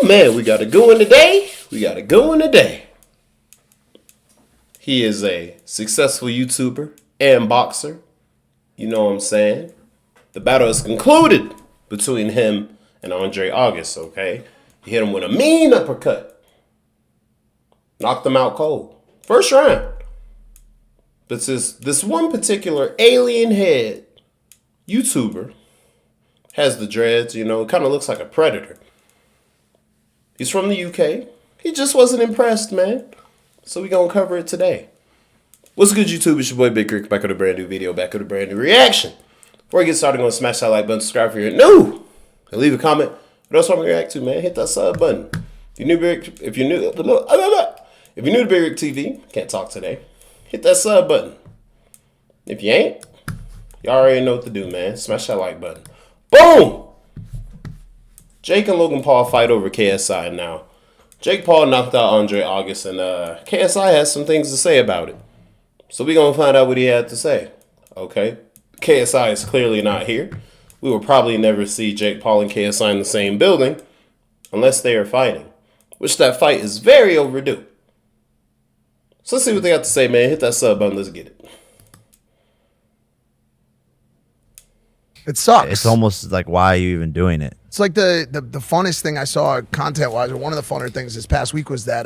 Man, we got a good one today. He is a successful YouTuber and boxer. You know what I'm saying? The battle is concluded between him and Andre August, okay? He hit him with a mean uppercut. Knocked him out cold. First round. But this one particular alien head YouTuber has the dreads, kind of looks like a predator. He's from the UK. He just wasn't impressed, man. So we gonna cover it today. What's good, YouTube? It's your boy Big Rick, back with a brand new video, back with a brand new reaction. Before we get started, go smash that like button, subscribe if you're new, and leave a comment. What else want me to react to, man? Hit that sub button. If you're new to Big Rick TV, can't talk today. Hit that sub button. If you ain't, you already know what to do, man. Smash that like button. Boom! Jake and Logan Paul fight over KSI now. Jake Paul knocked out Andre August, and KSI has some things to say about it. So we're going to find out what he had to say. Okay? KSI is clearly not here. We will probably never see Jake Paul and KSI in the same building unless they are fighting, which that fight is very overdue. So let's see what they got to say, man. Hit that sub button. Let's get it. It sucks. It's almost like, why are you even doing it? It's like the funnest thing I saw content-wise, or one of the funner things this past week was that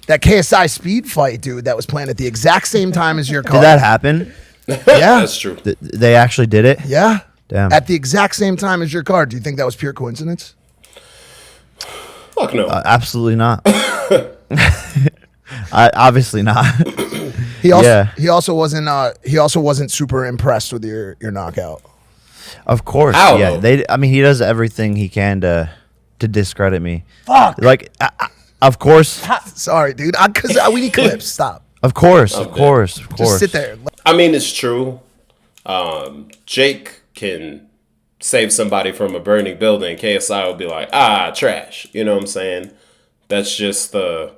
that KSI speed fight, dude, that was planned at the exact same time as your car. Did that happen? Yeah. That's true. They actually did it? Yeah. Damn. At the exact same time as your car. Do you think that was pure coincidence? Fuck no. Absolutely not. Obviously not. He also wasn't super impressed with your knockout. Of course. Yeah. He does everything he can to discredit me. Fuck. Like, of course. Sorry, dude. Because we need clips. Stop. Of course. Just sit there. I mean, it's true. Jake can save somebody from a burning building. KSI will be like, trash. You know what I'm saying? That's just the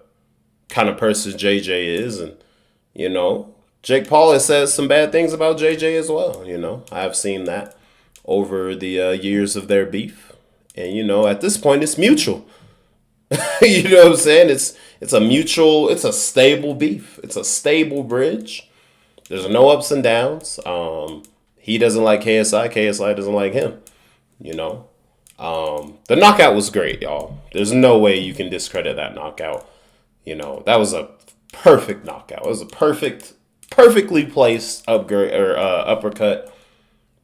kind of person JJ is. And, Jake Paul has said some bad things about JJ as well. I've seen that over the years of their beef. And, at this point, it's mutual. You know what I'm saying? It's a mutual, it's a stable beef. It's a stable bridge. There's no ups and downs. He doesn't like KSI. KSI doesn't like him. The knockout was great, y'all. There's no way you can discredit that knockout. That was a perfect knockout. It was a perfectly placed uppercut.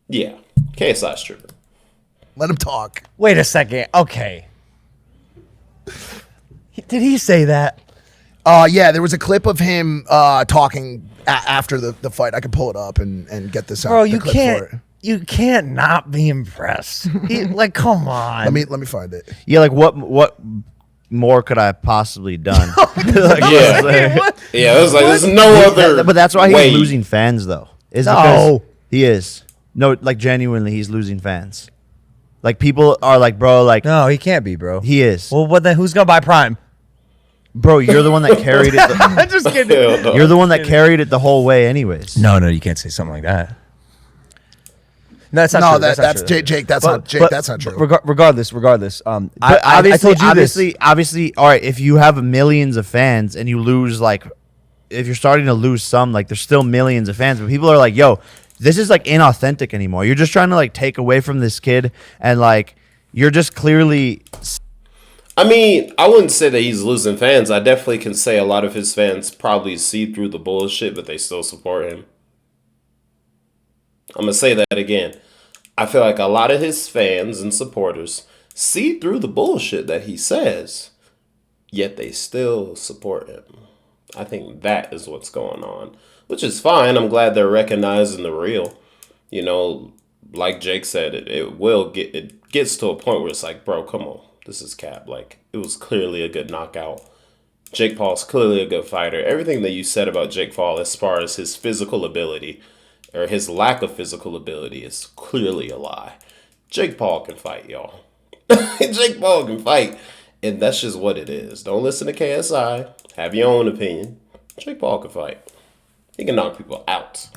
Yeah, KSI's tripping. Let him talk. Wait a second. Okay. Did he say that? Yeah, there was a clip of him talking after the fight. I could pull it up and get this out. Bro, you can't not be impressed. Like, come on. Let me find it. Yeah, like what more could I have possibly done? Yeah, it was like there's no other. But that's why way. he's losing fans, though. Because he is. No, like genuinely, he's losing fans. Like, people are like, bro, like, no, he can't be, bro. He is. Well, what then? Who's gonna buy Prime? Bro, you're the one that carried it. I'm just kidding. You're the one that carried it the whole way, anyways. No, you can't say something like that. No, that's not true. That's Jake. That's not true. Regardless. I told you obviously, all right. If you have millions of fans and you lose, like, if you're starting to lose some, like, there's still millions of fans, but people are like, yo, this is like inauthentic anymore. You're just trying to like take away from this kid, and like you're just clearly. I mean, I wouldn't say that he's losing fans. I definitely can say a lot of his fans probably see through the bullshit, but they still support him. I'm going to say that again. I feel like a lot of his fans and supporters see through the bullshit that he says, yet they still support him. I think that is what's going on, which is fine. I'm glad they're recognizing the real. Like Jake said, it gets to a point where it's like, bro, come on. This is cap. Like, it was clearly a good knockout. Jake Paul's clearly a good fighter. Everything that you said about Jake Paul as far as his physical ability or his lack of physical ability is clearly a lie. Jake Paul can fight, y'all. Jake Paul can fight. And that's just what it is. Don't listen to KSI. Have your own opinion. Jake Paul can fight. He can knock people out.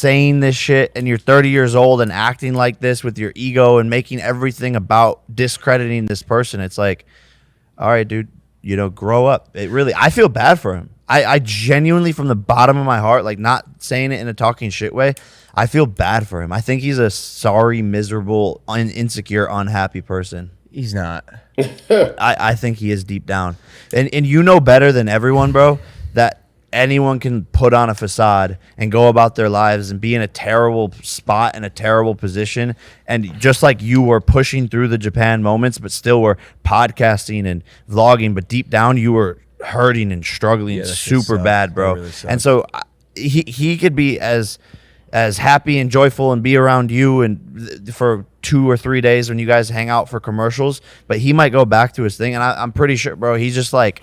saying this shit and you're 30 years old and acting like this with your ego and making everything about discrediting this person, it's like, all right, dude, you know, grow up. I feel bad for him. I genuinely, from the bottom of my heart, like, not saying it in a talking shit way, I feel bad for him. I think he's a sorry, miserable, insecure, unhappy person. He's not. I think he is deep down. And you know better than everyone, bro, that anyone can put on a facade and go about their lives and be in a terrible spot, in a terrible position. And just like you were pushing through the Japan moments, but still were podcasting and vlogging, but deep down you were hurting and struggling super bad, bro. Really, and so he could be as happy and joyful and be around you and for 2 or 3 days when you guys hang out for commercials, but he might go back to his thing. And I'm pretty sure, bro, he's just like,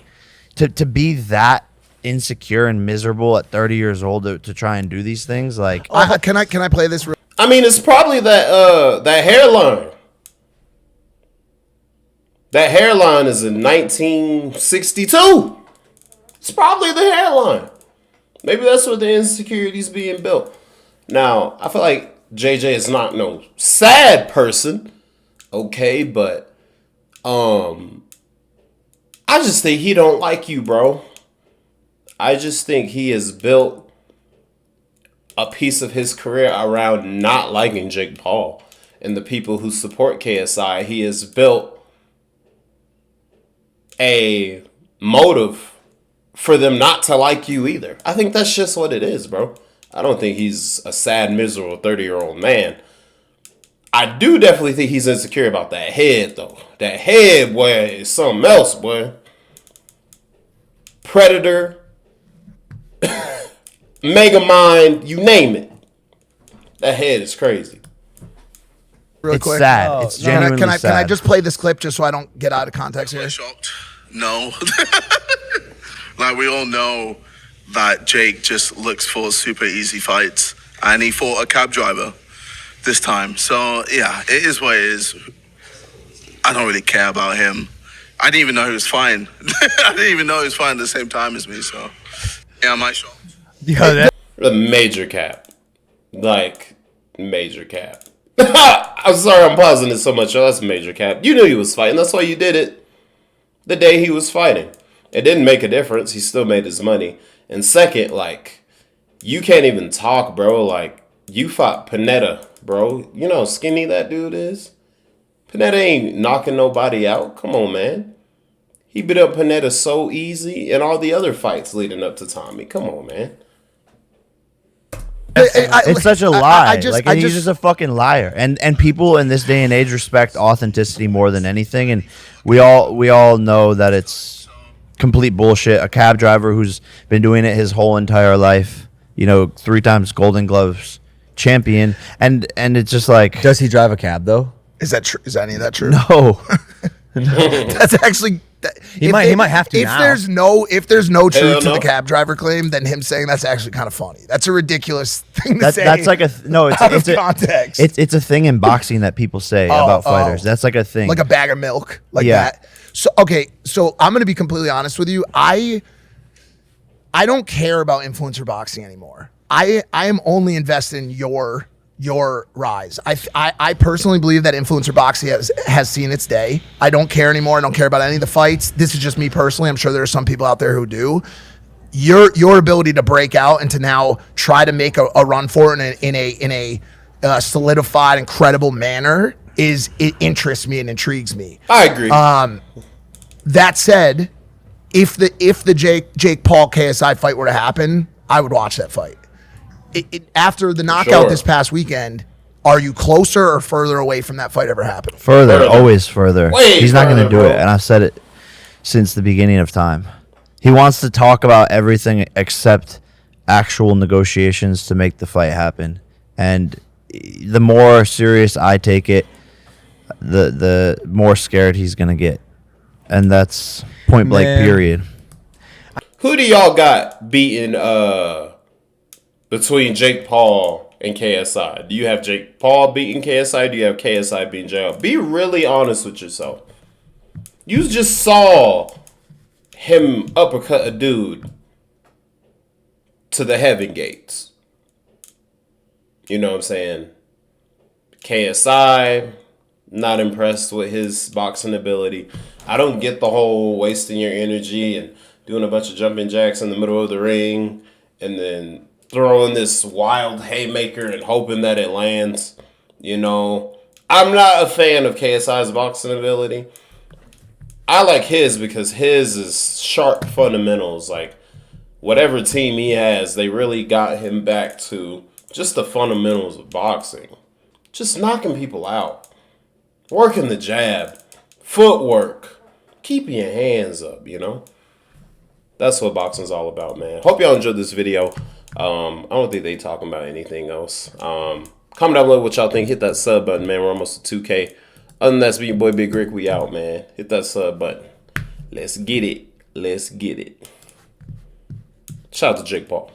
to be that insecure and miserable at 30 years old to try and do these things, like, can I play this? I mean, it's probably that hairline. That hairline is in 1962. It's probably the hairline. Maybe that's where the insecurity's being built. Now, I feel like JJ is not no sad person, okay, but I just think he don't like you, bro. I just think he has built a piece of his career around not liking Jake Paul and the people who support KSI. He has built a motive for them not to like you either. I think that's just what it is, bro. I don't think he's a sad, miserable 30-year-old man. I do definitely think he's insecure about that head, though. That head, boy, is something else, boy. Predator, Megamind, you name it. That head is crazy. Real it's quick. sad. It's genuinely sad. Can I just play this clip just so I don't get out of context here? Shocked? No. Like, we all know that Jake just looks for super easy fights, and he fought a cab driver this time. So, yeah, it is what it is. I don't really care about him. I didn't even know he was fine. I didn't even know he was fine at the same time as me, so, yeah, am I shocked? A major cap. Like, major cap. I'm sorry I'm pausing it so much. Oh, that's a major cap. You knew he was fighting. That's why you did it the day he was fighting. It didn't make a difference. He still made his money. And second, like, you can't even talk, bro. Like, you fought Panetta, bro. You know how skinny that dude is? Panetta ain't knocking nobody out. Come on, man. He beat up Panetta so easy in all the other fights leading up to Tommy. Come on, man. It's such a lie. He's just a fucking liar. And people in this day and age respect authenticity more than anything. And we all know that it's complete bullshit. A cab driver who's been doing it his whole entire life, 3 times Golden Gloves champion, and it's just like, does he drive a cab though? Is that true? Is any of that true? No. That's actually. He might have to. If there's no truth to no. the cab driver claim, then him saying that's actually kind of funny. That's a ridiculous thing to say. That's like it's context. It's a thing in boxing that people say about fighters. That's like a thing, like a bag of milk, like that. So so I'm gonna be completely honest with you. I don't care about influencer boxing anymore. I am only invested in your rise. I personally believe that influencer boxing has seen its day. I don't care anymore. I don't care about any of the fights. This is just me personally. I'm sure there are some people out there who do. Your ability to break out and to now try to make a run for it in a solidified and credible manner it interests me and intrigues me. I agree. That said, if the Jake Paul KSI fight were to happen, I would watch that fight. After the knockout this past weekend, are you closer or further away from that fight ever happening? Further, always further. He's not going to do bro. it, and I've said it since the beginning of time. He wants to talk about everything except actual negotiations to make the fight happen. And the more serious I take it, the more scared he's going to get. And that's point blank, period. Who do y'all got beating between Jake Paul and KSI? Do you have Jake Paul beating KSI? Do you have KSI beating JL? Be really honest with yourself. You just saw him uppercut a dude to the heaven gates. You know what I'm saying? KSI, not impressed with his boxing ability. I don't get the whole wasting your energy and doing a bunch of jumping jacks in the middle of the ring and then throwing this wild haymaker and hoping that it lands. You know, I'm not a fan of KSI's boxing ability. I like his because his is sharp fundamentals. Like, whatever team he has, they really got him back to just the fundamentals of boxing. Just knocking people out. Working the jab. Footwork. Keeping your hands up, you know? That's what boxing's all about, man. Hope y'all enjoyed this video. I don't think they talking about anything else. Comment down below what y'all think. Hit that sub button, man. We're almost at 2K. Other than that, it's been your boy Big Rick. We out, man. Hit that sub button. Let's get it. Let's get it. Shout out to Jake Paul.